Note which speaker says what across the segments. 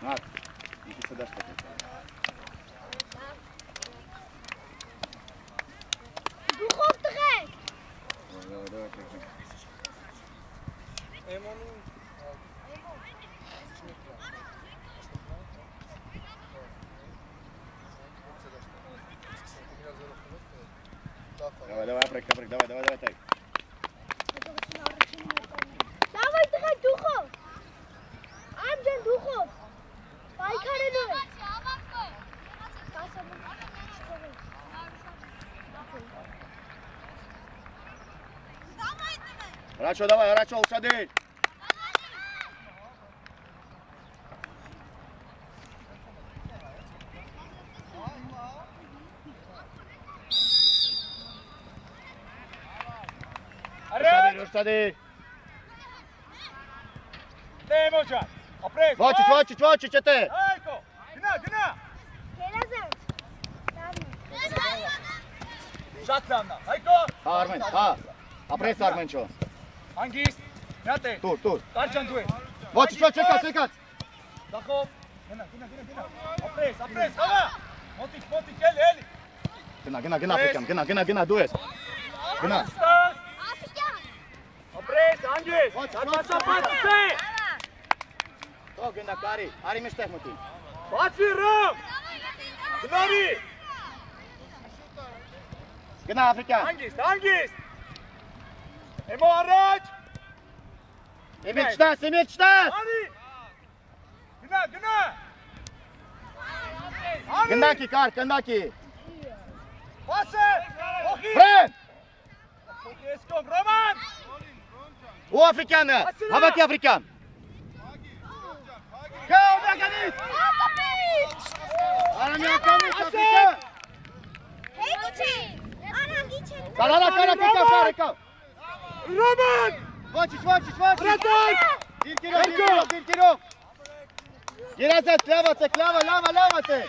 Speaker 1: Mart, iki se daš tako.
Speaker 2: Duhov trek!
Speaker 1: Давай, трек. Давай, прыг, давай, так.
Speaker 2: Давай, трек, Духов! Амджан, Духов! Байкարը նույն!
Speaker 1: Хорошо, давай, хорошо, усади! Усади!
Speaker 3: Դեմոջան, ապրես։
Speaker 1: Ոչի, չտե։
Speaker 3: Այկո, գնա։
Speaker 2: Գերազանց։
Speaker 3: Շատ լավն է, այկո։
Speaker 1: Հա, Արմեն, հա։ Ապրես Արմեն չո։
Speaker 3: Հանգիստ, նատ է։
Speaker 1: Տուր։
Speaker 3: Կարճան դու է։
Speaker 1: Ոչի, չեկած։
Speaker 3: Դախով, գնա։ Ապրես, խաղա։ Մոտիկ, էլի։
Speaker 1: Գնա, դու ես։ Գնա։
Speaker 3: Ապրես, հանգիստ։ Հատվածապատս է։
Speaker 1: Թող գնա կարի, արի մեջտեղ մտի։
Speaker 3: Բացի ռամ։ Գնարի։
Speaker 1: Գնա Աֆրիկյան։
Speaker 3: Հանգիստ։ Էմո առաջ։
Speaker 1: Իմիջտաս։
Speaker 3: Արի։ Գնա։
Speaker 1: Գնդակի։
Speaker 3: Պասը։ Օխի։
Speaker 1: Վրեն։
Speaker 3: Էսկոմ, Ռոման։
Speaker 1: Ու Աֆրիկյանը, հավակի Աֆրիկյան։ Գա ոդականից։ Արամյանականից Աֆրիկյան։
Speaker 2: Հետի չէ, արանգի չէ։
Speaker 1: Կարա։
Speaker 3: Ռոման։
Speaker 1: Ոչի։
Speaker 3: Ռատայք։
Speaker 1: Դիրկիրով։ Երազած, լավա թե։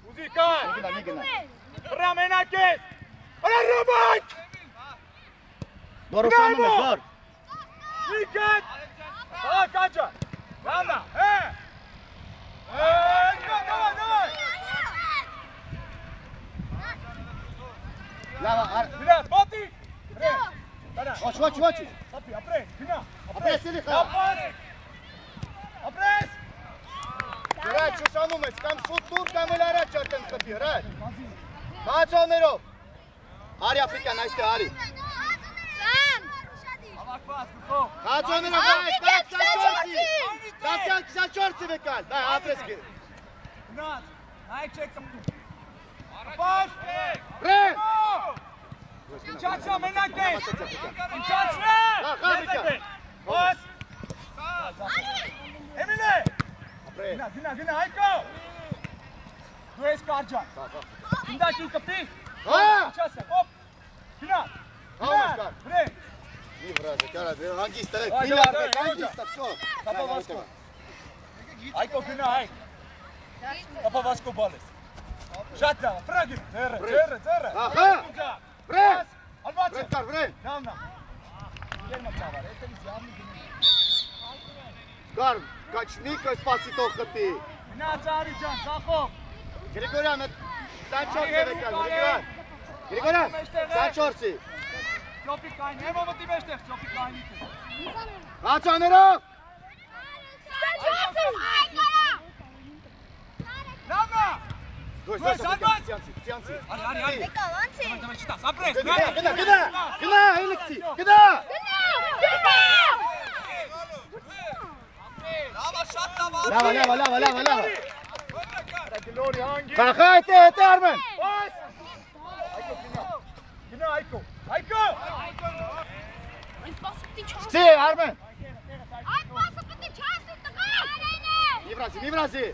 Speaker 3: Ուզիկան։
Speaker 1: Մի գնա։
Speaker 3: Վրա մենակ ես։ Արա Ռոման։
Speaker 1: Դորոսանում է, դոր։
Speaker 3: Նիկատ։ Հա, կաճա։ Լավնա, Давай.
Speaker 1: Լավա,
Speaker 3: Գնա, մոտի։ Գնա։
Speaker 1: Ոչի։
Speaker 3: Ապի, ապրես, գնա։
Speaker 1: Ապրես էլի խաղ։
Speaker 3: Ապրես։
Speaker 1: Հրաչ ուսանում ես, կամ շուտ դուր, կամ էլ առաջ արտեն խպի, հրաչ։ Խաղացողներով։ Արի Աֆրիկյան, այստեղ արի։
Speaker 3: Հավաքված, գուխով։
Speaker 1: Խաղացողներով, 24-ը վեկալ, դա ապրես գիր։
Speaker 3: Գնաց, նայք չեք կմտում։ Պաշ։
Speaker 1: Ռեն։
Speaker 3: Ինչացրա մենակ ես։ Ինչացրա։
Speaker 1: Աֆրիկյան։
Speaker 3: Պաշ։ Էմիլե։ Գնա, այկո։ Դու ես կարջան։ Գնդակի կպի։ Ինչացրա, հոպ։ Գնա։ Վրեն։
Speaker 1: Մի վրազը, կարա, հանգիստ տրեք, մի լարվեք, հանգիստ, վսո։
Speaker 3: Կապավասկո։ Այկո գնա, այկ։ Կապավասկո բալ ես։ Շատ լավ, պրագիմ, ձերը։
Speaker 1: Ահա, վրեն,
Speaker 3: Ալվացը։
Speaker 1: վրեն կար, վրեն։
Speaker 3: Նավնա։ Երմա ճավար, հետևից յավնի գնի։
Speaker 1: Կար, կաչմիկը սպասի տող խպի։
Speaker 3: Գնա ծարի ջան, ծախով։
Speaker 1: Գրիգորյան, 24-ը վեկալ, Գրիգորյան, 24-ի։
Speaker 3: Ճոպի կայնի, հեմո մտի մեջտեղ, ճոպի կայնի թե։
Speaker 1: Հացաներով։
Speaker 3: Նավնա։
Speaker 1: Դու
Speaker 3: ես ալված։
Speaker 1: Սյանցի։
Speaker 3: Արի։
Speaker 2: Եկալ, անցի։
Speaker 3: Դամա չտաս, ապրես,
Speaker 1: Գնա, հելիքցի, գնա։ Լավա։
Speaker 3: Գլորի հանգի։
Speaker 1: Խախա հետե Արմեն։
Speaker 3: Գնա, այկո։
Speaker 1: Սկսի, Արմեն։
Speaker 2: Այդ մասը պտի չասի տղա։
Speaker 1: Մի վրազի։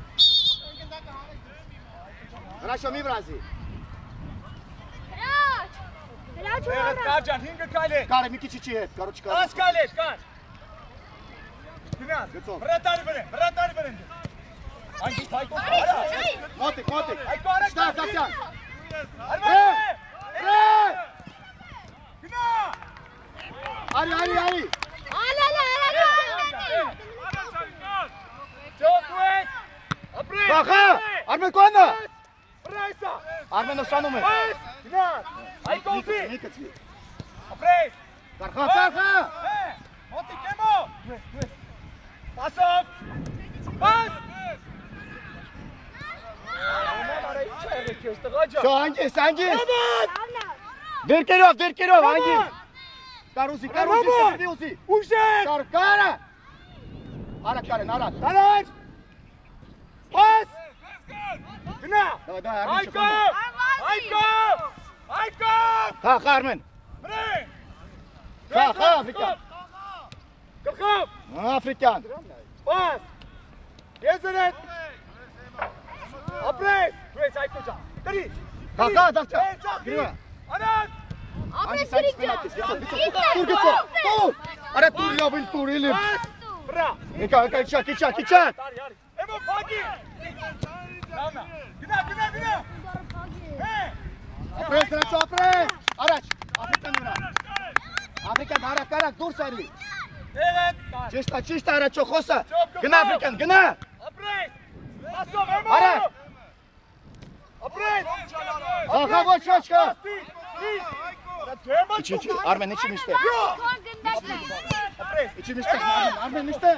Speaker 1: Հրաշո մի վրազի։
Speaker 2: Հրաչ
Speaker 3: Եղդ կարջան, 5 կայլ է։
Speaker 1: Կարը մի քիչ չի հետ, կարո չկար։
Speaker 3: 10 կայլ է, կար։ Գնաց,
Speaker 1: Գծով։
Speaker 3: վրատարի բրեն։ Անգիստ հայկո արա։
Speaker 1: Մոտիկ։
Speaker 3: Այկո արա։
Speaker 1: Շտար Դասյան։
Speaker 3: Արմեն։ Գնա։
Speaker 1: Արի։
Speaker 2: Ալալա։
Speaker 3: Ճոկուեց։
Speaker 1: Կախա, Արմեն կոնը։
Speaker 3: Վրայսա։
Speaker 1: Արմեն ուսանում է։
Speaker 3: Գնա։ Այ կողի։
Speaker 1: Մի կծվի։
Speaker 3: Ապրես։
Speaker 1: Կախա, կախա։
Speaker 3: Մոտի կեմո։ Պասով։ Պաս։
Speaker 1: Շո, հանգիս, հանգիս։ Դերկերով, հանգիս։ Կարուսի, կտրվի ուսի։
Speaker 3: Ուժեր։
Speaker 1: Շարկարը։ Արակ կարեն, արակ։
Speaker 3: Տարած։ Պաս։ Գնա։
Speaker 1: Դավայ, Արմեն
Speaker 3: Այկո։ Այկո։ Այկո։
Speaker 1: Կախա, Արմեն։
Speaker 3: Վրե։
Speaker 1: Կախա, Աֆրիկան։
Speaker 3: Գլխով։
Speaker 1: Աֆրիկան։
Speaker 3: Պաս։ Եզերետ։ Ապրես։ Դուես այկո ջան։ Տրի։
Speaker 1: Կախա, դավճա։ Գրիվա։
Speaker 3: Անած։
Speaker 1: Հանգիս, հանգիս, պենալտիս, տուր գծո, տուր։ Արա տուր լավին տուր, իլիմ։
Speaker 3: Վրա։
Speaker 1: Եկա, իչա։
Speaker 3: Տարի, արի։ Էմո փակի։ Լավնա։ Գնա։
Speaker 1: Ապրես, դրանցո ապրես։ Առաջ, Աֆրիկան վրա։ Աֆրիկան, հարակ, դուրս արի։
Speaker 3: Եղետ։
Speaker 1: Ճիշտ առաջո խոսա։ Գնա Աֆրիկան, գնա։
Speaker 3: Ապրես։ Ասով էմո։
Speaker 1: Արա։
Speaker 3: Ապրես։
Speaker 1: Ախա, ոչ կա։
Speaker 3: Դեմա։
Speaker 1: Իչի, Արմեն, իչի միշտե։
Speaker 3: Ապրես։
Speaker 1: Իչի միշտե, Արմեն միշտե։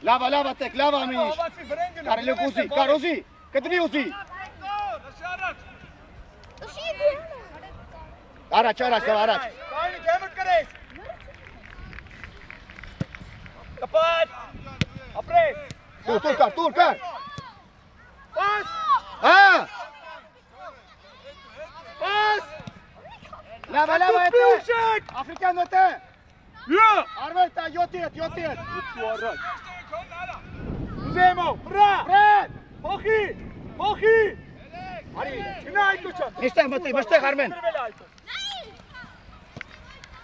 Speaker 1: Լավա տեք, լավա ամինիշ։ Կարելի ուզի, կարոզի, կտրվի ուզի։ Առաջ, առաջ։
Speaker 3: Կայնի դեմը կրես։ Կպատ։ Ապրես։
Speaker 1: Տուր կար։
Speaker 3: Պաս։
Speaker 1: Հա։
Speaker 3: Պաս։
Speaker 1: Լավա հետը։ Աֆրիկան հետը։
Speaker 3: Յա։
Speaker 1: Արմեն տա 7 հետ։
Speaker 3: Ու առաջ։ Ուզեմո, վրա։
Speaker 1: Պրեն։
Speaker 3: Փոխի։ Արի, գնա այդու չա։
Speaker 1: Միշտեղ Արմեն։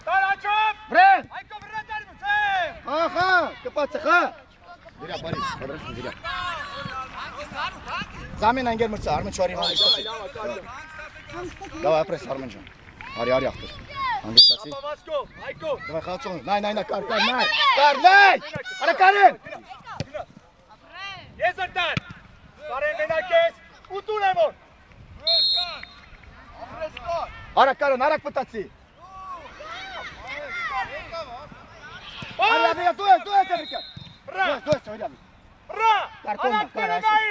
Speaker 3: Տարաչով։
Speaker 1: Պրեն։
Speaker 3: Այդու վրա դարմու, ծեր։
Speaker 1: Ախա, կպացը, խա։ Վիրա, բարի, պատրաստում, վիրա։ Զամին անգեր մրցա, Արմեն չարի հանգստացի։ Դավայ, ապրես, Արմեն ջան։ Արի, ախտր։ Հանգստացի։
Speaker 3: Ապավասկո, այկո։
Speaker 1: Դավայ, խացոն, նայ, կար, նայ։ Արա, կարեն։
Speaker 3: Եզրտար։ Կարեն մենակ ես, ուտուն եմ որ։
Speaker 1: Արա, կարեն, արակ պտացի։ Արի, դու ես, Աֆրիկան։
Speaker 3: Վրա։
Speaker 1: Դու ես, Աֆրիկան։
Speaker 3: Վրա։
Speaker 1: Կարկոն,
Speaker 3: Անակ
Speaker 1: կար,
Speaker 3: տրենայի։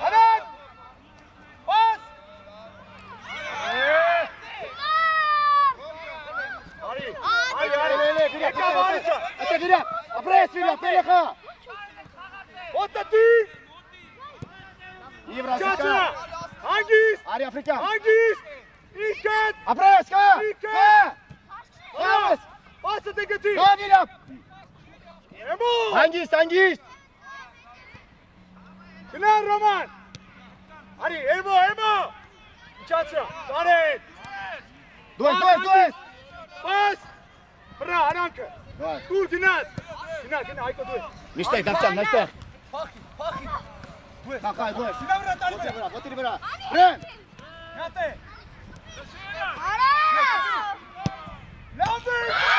Speaker 3: Անակ։ Պաս։ Արի, եկա վարիչա։
Speaker 1: Ատե վիրա, ապրես վիրա, պելեխա։
Speaker 3: Ոտատի։
Speaker 1: Եվրասիկա։
Speaker 3: Չացրա։ Հանգիս։
Speaker 1: Արի, Աֆրիկան։
Speaker 3: Հանգիս։ Իկետ։
Speaker 1: Ապրես, կա։
Speaker 3: Պաս։ Պասը դեգետի։
Speaker 1: Գա վիրա։
Speaker 3: Էմո։
Speaker 1: Հանգիստ։
Speaker 3: Գնա Ռոման։ Արի, էմո։ Չացրա։ Կարեն։
Speaker 1: Դու ես։
Speaker 3: Պաս։ Վրա, արանքը։ Դուր գնաց։ Գնա, այկո դու ես։
Speaker 1: Միշտեղ, դավճան, միշտեղ։
Speaker 3: Փախի։
Speaker 1: Կախա, դու ես։
Speaker 3: Գնա վրա տարի։
Speaker 1: Ոտիրի վրա։ Պրեն։
Speaker 3: Գատե։ Լավ է։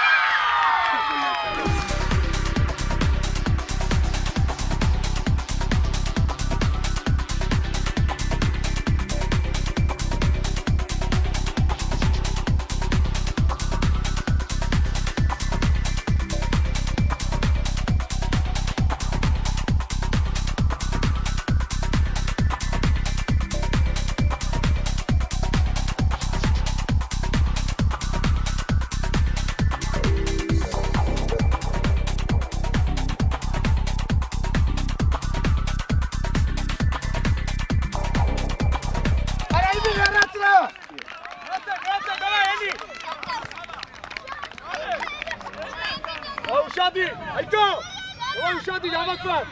Speaker 3: Ուշադի, այդո, ուշադի, հավակված։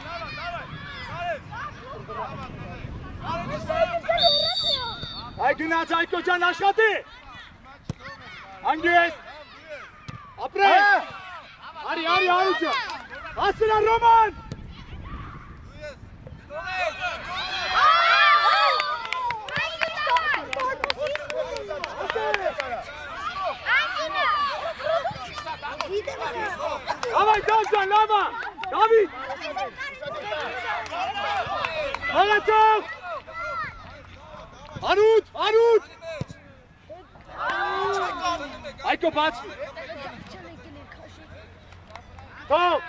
Speaker 3: Այ գնաց այդո ջան աշխատի։ Անգես, ապրես, արի ջան, հասնա Ռոման։ Davay Davcan, lava! David! Halaçov! Arut! Arut! Ayko bas! Top!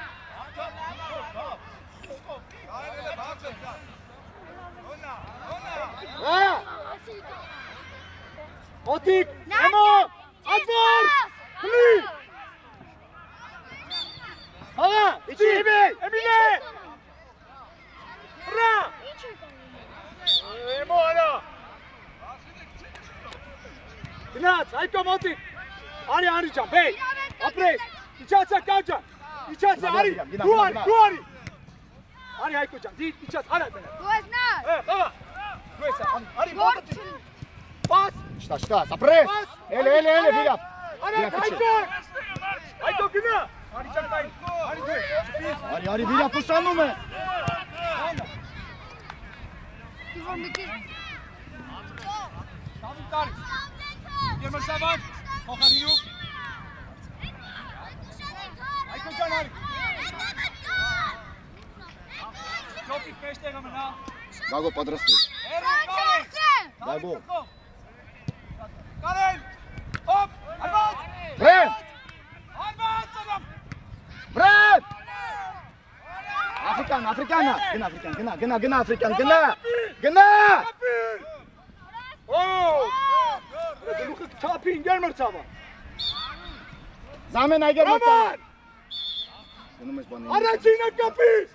Speaker 3: Otik! Emo! Atvar! Kli! Hala! İçi! Emine! Ra! Emo hala! Dinat! Ayko Otik! Ari Arican, bey! Apres! İçerse Kavcan! İçerse Ari! Duari! Duari! Ari Aykocan! Değil, içerse hala bana! Baba! Duesa! Ari baba! Pas!
Speaker 1: Šta, zapres! Ele, Vilja!
Speaker 3: Ayko günü! Ari çantayı! Ari dues!
Speaker 1: Ari, Vilja, puša nume!
Speaker 3: David Tarik! Yermer Savan! Kokan Yuk! Aykocan Ari! Jopik 5 tegen me na!
Speaker 1: Gago, podrasti! Gago!
Speaker 3: Karen! Op! Arvat!
Speaker 1: Brent!
Speaker 3: Arvat! Adam!
Speaker 1: Brent! Afrikana! Gena, Afrikan!
Speaker 3: Oh! De lucht tapin Yermer Savan!
Speaker 1: Zamen Aiger
Speaker 3: Roman!
Speaker 1: Mata!
Speaker 3: Aracina kapis!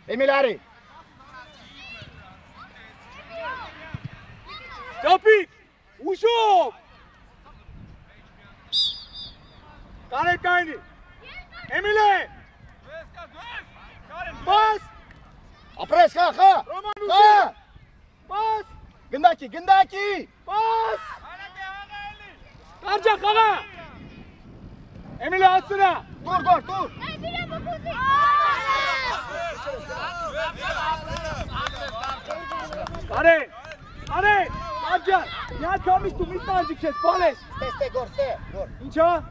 Speaker 1: Emil Ari!
Speaker 3: Tapik! Uşok! Karen Kayni! Emile! Bas!
Speaker 1: Apres, ha!
Speaker 3: Roman
Speaker 1: Ha!
Speaker 3: Uşok! Bas!
Speaker 1: Gındaki!
Speaker 3: Bas! Karca kala! Emile atsana!
Speaker 1: Dur!
Speaker 3: Karen! Karen! Karca! Ja kamis tu mitnađik će spales!
Speaker 1: Ste, gor!
Speaker 3: Inča?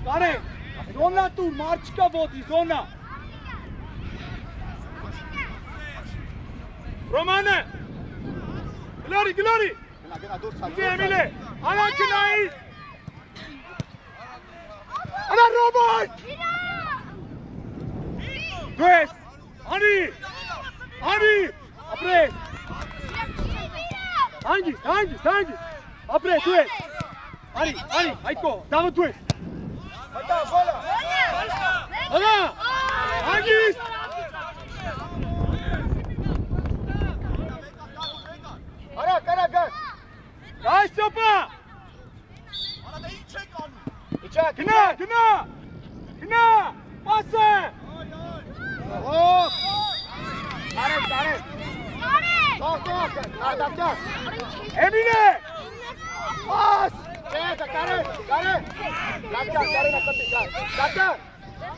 Speaker 3: Karen! Zona tu, Marčka vodi, zona! Romane! Glori!
Speaker 1: Gena, dur sad!
Speaker 3: Gdje Emile? Ana Kinai! Ana Roman! Dues! Ani! Apres! Hangi? Apres, Dues! Ani! Ayko! Davo Dues!
Speaker 1: Hata, bola!
Speaker 3: Ana! Hangis!
Speaker 1: Ara, gaz!
Speaker 3: Kaç topa!
Speaker 1: İçak!
Speaker 3: Kına! Pası!
Speaker 1: Hop! Karen! Sok! Adaptar!
Speaker 3: Emine!
Speaker 1: Pas! Karen!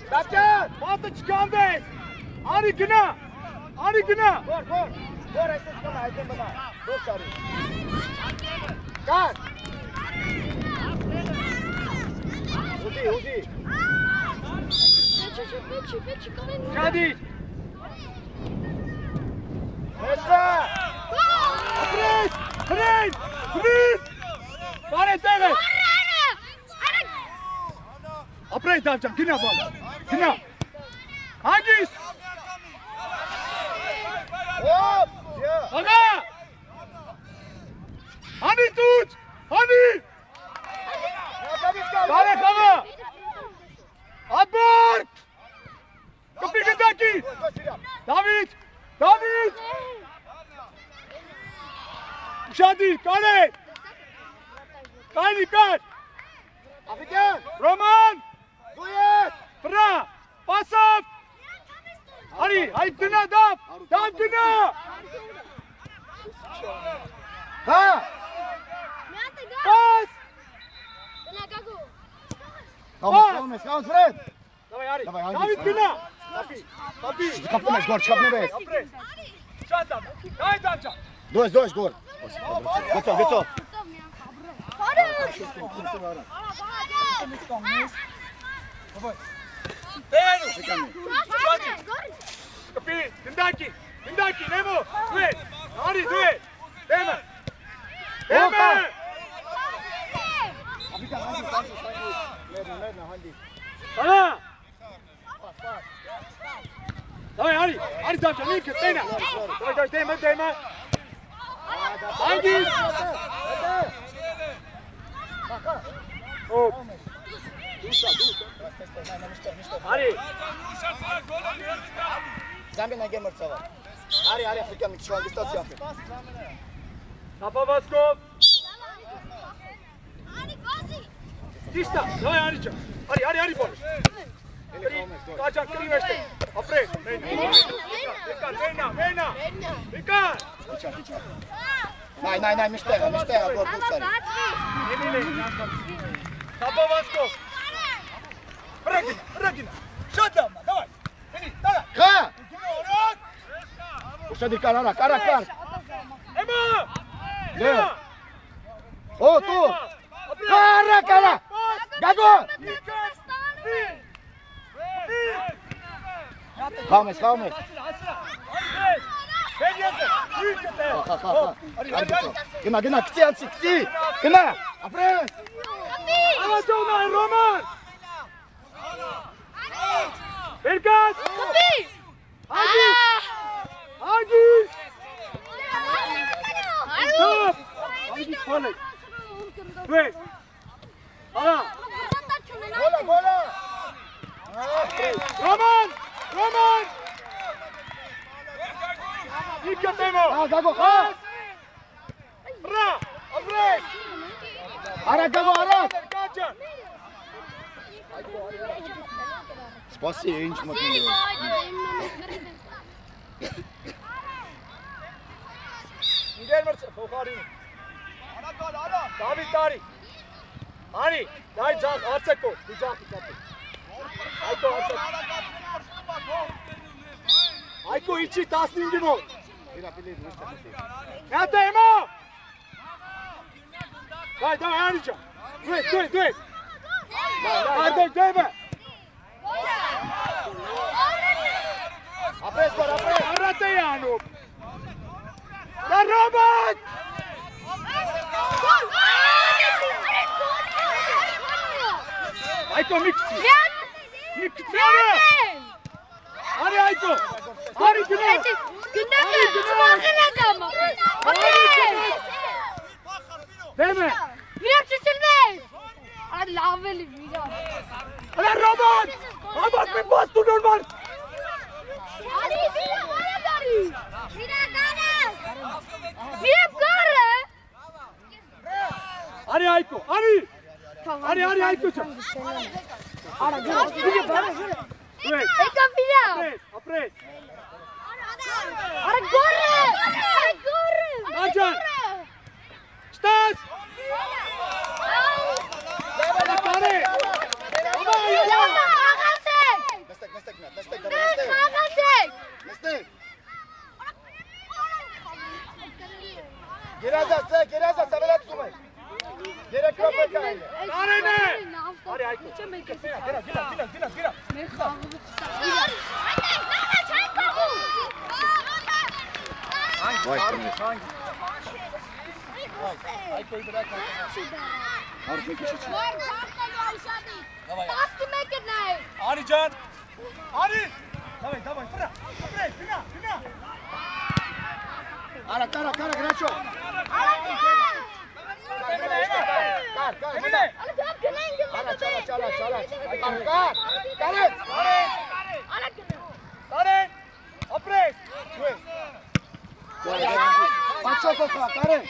Speaker 1: Kaptan!
Speaker 3: Pası çıkan bez! Ani kına!
Speaker 1: Gor, este skama, ajde baba. Dur sari. Kar! Uzi!
Speaker 3: Şadi!
Speaker 1: Esra!
Speaker 3: Apres! Kare tebe! Apres davcan, kına bol! Kına! Hangis?
Speaker 1: Hop! Ya!
Speaker 3: Aga! Hani tut! Kare kama! Atbar! Kapıdaki! David! Şadi, Kare! Kar!
Speaker 1: Afrikan!
Speaker 3: Roman!
Speaker 1: Duyet!
Speaker 3: Fra! Pasov! Hayır, kına dav kına!
Speaker 1: Ha!
Speaker 3: Pas!
Speaker 1: Kalmış, Fred!
Speaker 3: Давай, Ari!
Speaker 1: Давай, Hangis,
Speaker 3: David
Speaker 1: ha.
Speaker 3: kına! Kapı!
Speaker 1: Kaptınız, gor, çıkap ne bez?
Speaker 3: Apres! Şadi, daj davcan!
Speaker 1: Dois, gor! Gıço!
Speaker 3: Տենու։ Կպի, դնդակի, նեմո, դու ես, արի դու ես, դեմը, Ալա, դավայ, արի դավջան, ինքը, տենա, դավայ, դեմը, Անգիս, օպ, դուսա, արի,
Speaker 1: Զամբին անգեր մրցավար, արի, Აფրիկա մի քիչ անգստացի ապել
Speaker 3: Ապավասկով Դիշտա, դավայ, արի ջան, արի բոլը Կաջան, կրի մեջտե, ապրես, մենա, Վիկար
Speaker 1: Նայ, միշտեղը, որ դուրս արի
Speaker 3: Ապավասկով Ռագինա, շատ լավնա, դավայ, հենի, տալա
Speaker 1: Խա Ուշադիր կար,
Speaker 3: Էմա
Speaker 1: Լեո Օ, տու Կարա, գագո Խամես Գնա, կծի անցի, գնա, ապրես
Speaker 3: Ալաջողնա, Ռոման Բերկաց Ագիս Ստոպ Ագիս պալեք Դուես Ալա
Speaker 1: Գոլա
Speaker 3: Ռոման Իքա տեմո
Speaker 1: Գագո, խա
Speaker 3: Ռա, ապրես
Speaker 1: Արա, գագո, արա
Speaker 3: Կաջան
Speaker 1: Սպասի, ինչ մտնում է
Speaker 3: Իդել մրցը, փոխարին Դավիթ տարի Արի, դայ ձախ, արցեկով, դու ձախի կապի Այկո արցեք Այկո իչի 15-ի մոտ Նատա էմա Դայ, անի ճա Դուես Արդեք դեպը
Speaker 1: Ապրես,
Speaker 3: Արատ է անում Դա Ռոբոտ Այկո մի կցի Արի Այկո Արի գնա Դեմը Ալա Ռոբոտ Աբաս մի բաս դու նորմալ Արի Այկո, արի Այկո ճա Ապրես Աջան Չտաս Կարե
Speaker 1: Գերազա, սավելացում է Երեք ռոպե կային է
Speaker 3: Կարեն է Արի Այկո գիրա Այկոյի վրա
Speaker 1: Արդ մի քիչ
Speaker 3: Արի ջան Արի Դավայ, վրա Ապրես, գնա
Speaker 1: Արա, գրաչո Կար, մնա Արա, ճալա
Speaker 3: Կարեն Ապրես
Speaker 1: Պաչոկով խա, կարեն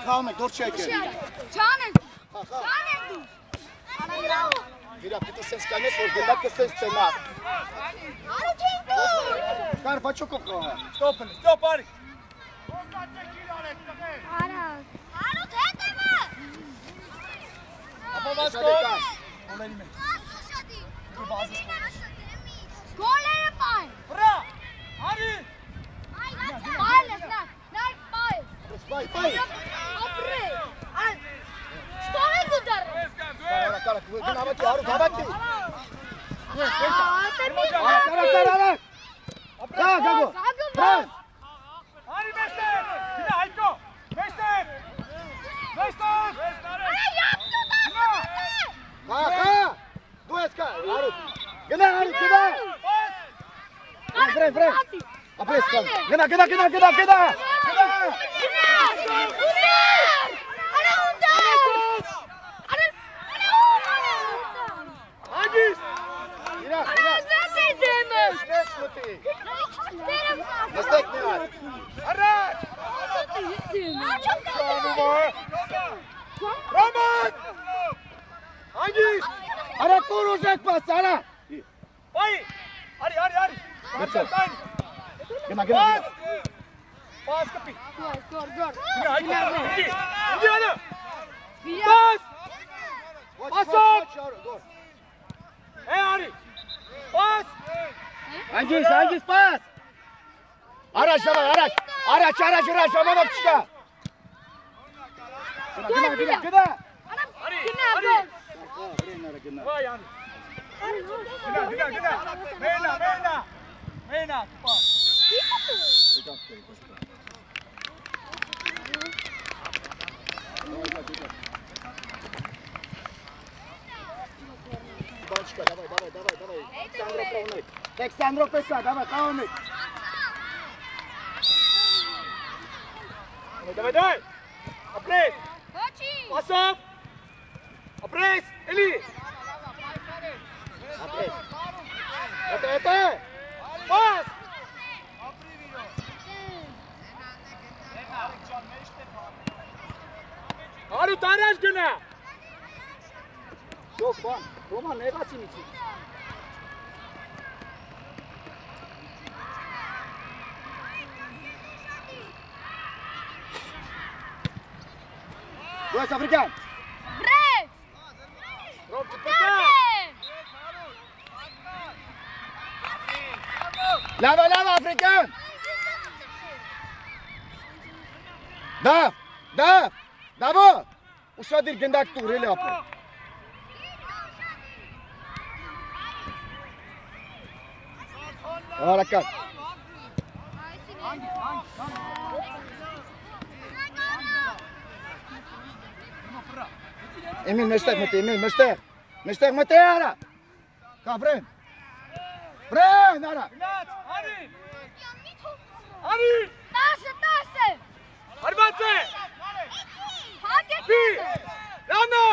Speaker 1: Խաղմեք, դոր չի եկել Վիրա, պիտի սենց կանես, որ գնդակը սենց տենար Կար, պաչոկով խաղա
Speaker 3: Ստոպ արի Ապավասկով Օլերի մեջ Վրա Արի
Speaker 1: Կարա, գնավատի, Արակ։ Գա, գագո։ Պրես։
Speaker 3: Արի մեստեր։ Գնա Հայկո։ Մեստեր։ Մեստեր։
Speaker 1: Գա։ Դու ես կա, Արուկ։ Գնա, Արուկ, գնա։ Վրեն։ Ապրես կան։ Գնա։
Speaker 3: Ագիս։
Speaker 1: Իրա։ Նստեք նրան։
Speaker 3: Առաջ։ Ռոման։ Ագիս։
Speaker 1: Արա տուր ուժեք պաս, արա։
Speaker 3: Բայ։ Արի։
Speaker 1: Գցել։
Speaker 3: Այն։
Speaker 1: Գնա։
Speaker 3: Պաս կպի։
Speaker 2: Գոր։
Speaker 3: Գնա Հայկո։ Ինձ արա։ Պաս։ Պասով։ Արի։ Պաս։
Speaker 1: Անգիս պաս։ Առաջ, ժամանակ չկա։ Գնա։
Speaker 3: Արի։ Վայ Անի։ Գնա։ Մենա։ Պաս։
Speaker 1: Бабочка, давай. Александр Песа, давай, кауны.
Speaker 3: Давай. Апрес. Пасов. Апрес. Эли.
Speaker 1: Апрес. Это.
Speaker 3: Пас. Արու տարած գնա։
Speaker 1: Yok, Roman ne kaçın için? West African.
Speaker 3: Rob çıkta.
Speaker 1: Lava African. Davo. Uşadır gendak tureli yapıyor. Hareket. Emil Mestek mete ara. Kapren. Bren ara.
Speaker 3: Ari.
Speaker 2: Taşı.
Speaker 3: Arbatse.
Speaker 2: Hadi.
Speaker 3: Lana.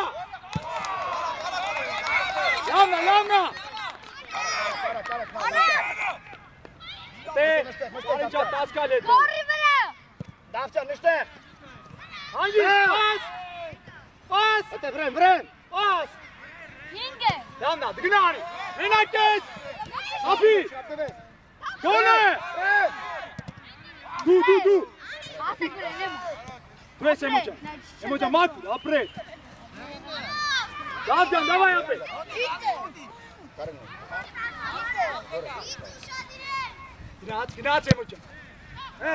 Speaker 3: Arınca taskal et.
Speaker 1: Davcan Mestek.
Speaker 3: Hangi? Pas.
Speaker 1: Ete Bren.
Speaker 3: Pas.
Speaker 2: Yenge.
Speaker 3: Lana. Dıgınari. Renakes. Api. Gole. Du.
Speaker 2: Pasa görelim.
Speaker 3: Pres Emoca makul. Apres. Davcan давай apres. Gnați Emoca.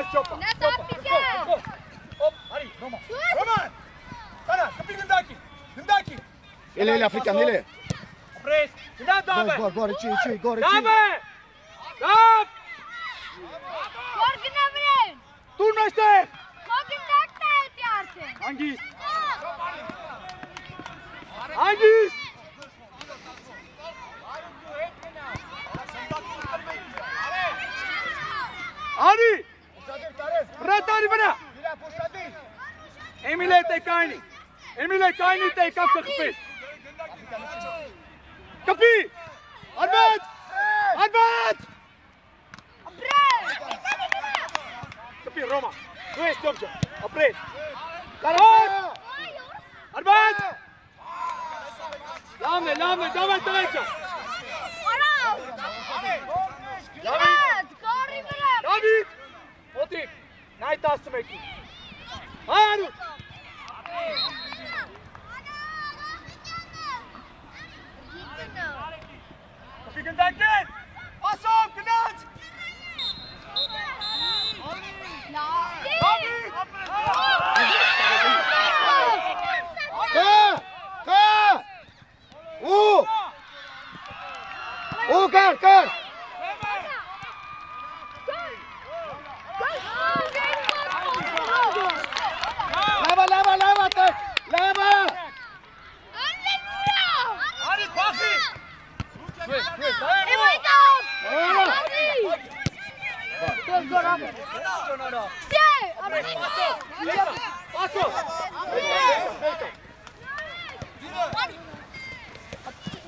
Speaker 3: Stopa. Hop, Ari, Roman. Sana, kapıyı Gındaki.
Speaker 1: Ele African, ele.
Speaker 3: Apres. Gnați dabe.
Speaker 1: Gor, içi.
Speaker 3: Dabe. Dab.
Speaker 2: Korkuna bırak.
Speaker 3: Turna işte.
Speaker 2: Korkundak da etiyorsun.
Speaker 3: Hangis? Ari. Ratari bana. Emile Kaini te kapı kapı. Kapı. Arbat. Kapı Roma. Tu ești omca. Apres. Arbat. Lame, давай aici. David. Otic. N-ai tasă meci. Hai, Anu. Kapı Gındaki. Pasov, Gındaci.
Speaker 1: Kar.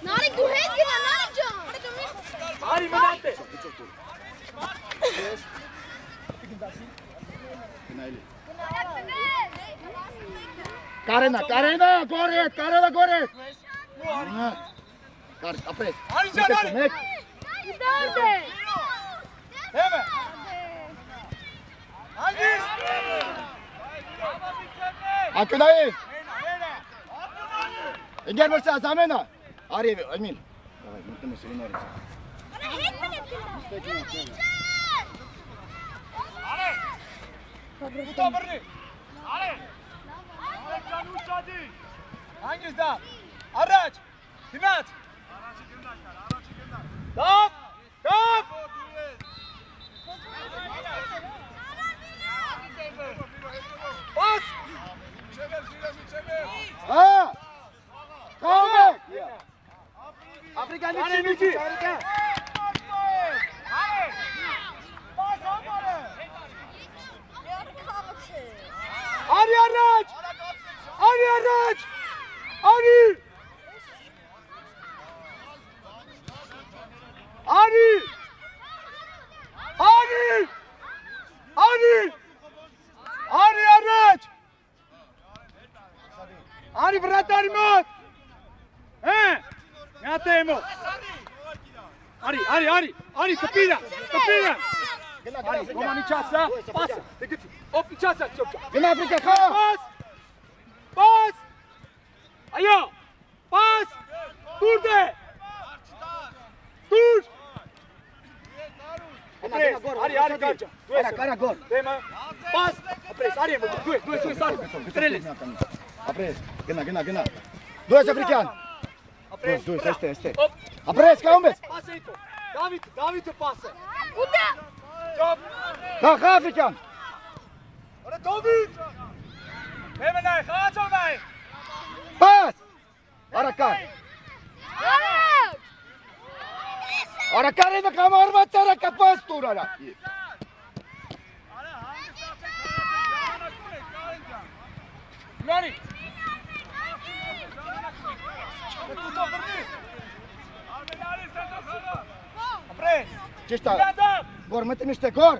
Speaker 2: Narek դու հետ գնա Նարեկ ջան։
Speaker 3: Արի մնացե։
Speaker 1: Կարենա, գորետ, Կարենա գորետ։ Կար, ապրես։
Speaker 3: Արի ջան, արի։
Speaker 2: Դանդ է։
Speaker 3: Հեմը։ Անգիս։
Speaker 1: Ակնային։ Ինգեր մրսի ազամենա։ Արի, այմին։ Մուտում ես իրին արից։
Speaker 3: Ուտա բրնի։ Արի։ Ջան ուշադի։ Անգիս դա։ Առաջ։ Գնաց։ Դապ։ Պաս։
Speaker 1: Կամե։
Speaker 3: Աֆրիկանի չինուչի։ Արի առաջ։ Արի առաջ։ Արի։ Արի։ Արի։ Արի։ Արի առաջ։ Արի վրատարի մոտ։ Նատեմո։ Արի, կպիրա։ Արի, ոման իչասա, պասը, դգիցի, ոպ իչասա, չոպչա։
Speaker 1: Գնա Աֆրիկա, խա։
Speaker 3: Պաս, այո, պաս, տուր դե, տուր։ Արի, կարճա,
Speaker 1: Կարա գոր։
Speaker 3: դեմը, պաս, ապրես, արի եմ, դու ես, արի, տրել ես։
Speaker 1: Ապրես, գնա։ Դու ես Աֆրիկյան։
Speaker 3: Ապրես,
Speaker 1: Դու ես, այստե։
Speaker 3: Ոպ,
Speaker 1: Ապրես, կայում ես։
Speaker 3: պաս էիքո, Դավիթը պասը։
Speaker 2: Ուտա։
Speaker 3: Ճոպ,
Speaker 1: Խա Աֆրիկյան։
Speaker 3: Արա Դավիթ։ Դեմը նայ, խաղացով նայ։
Speaker 1: Պաս։ Արակար։ Արակարինը կամ արված արակա պաս տուր արա։
Speaker 3: Լարի։ Ապրես։
Speaker 1: Ճիշտ է։ Գոր մտի միշտ է գոր։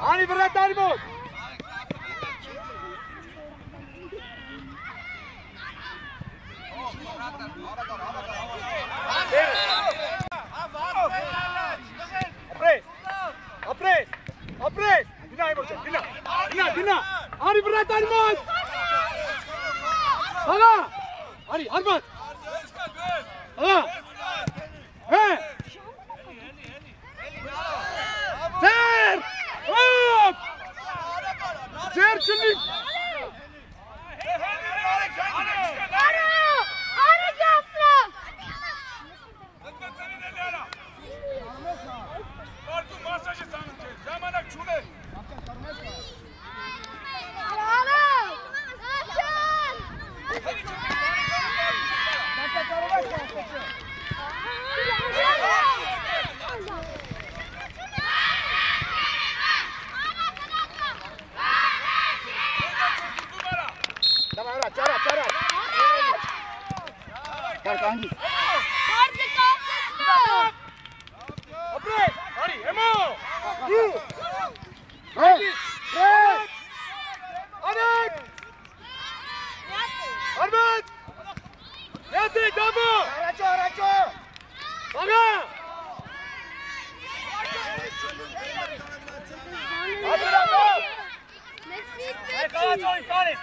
Speaker 3: Արի վրատարի մոտ։ Ապրես, գնա իմ ոչը, գնա, արի վրատարի մոտ։ Հաղա, արի, արմատ։ Հաղա, Ձեր, ոպ, ձեր չնի։
Speaker 2: Արի գասրա։
Speaker 1: Կարկանգիս։
Speaker 3: Ապրես, արի, հեմո, դու, արեք, արմատ, նյատե, դամո,
Speaker 1: Առաջո։
Speaker 3: աղա,
Speaker 2: Let's
Speaker 3: Ay, caballo, Icares.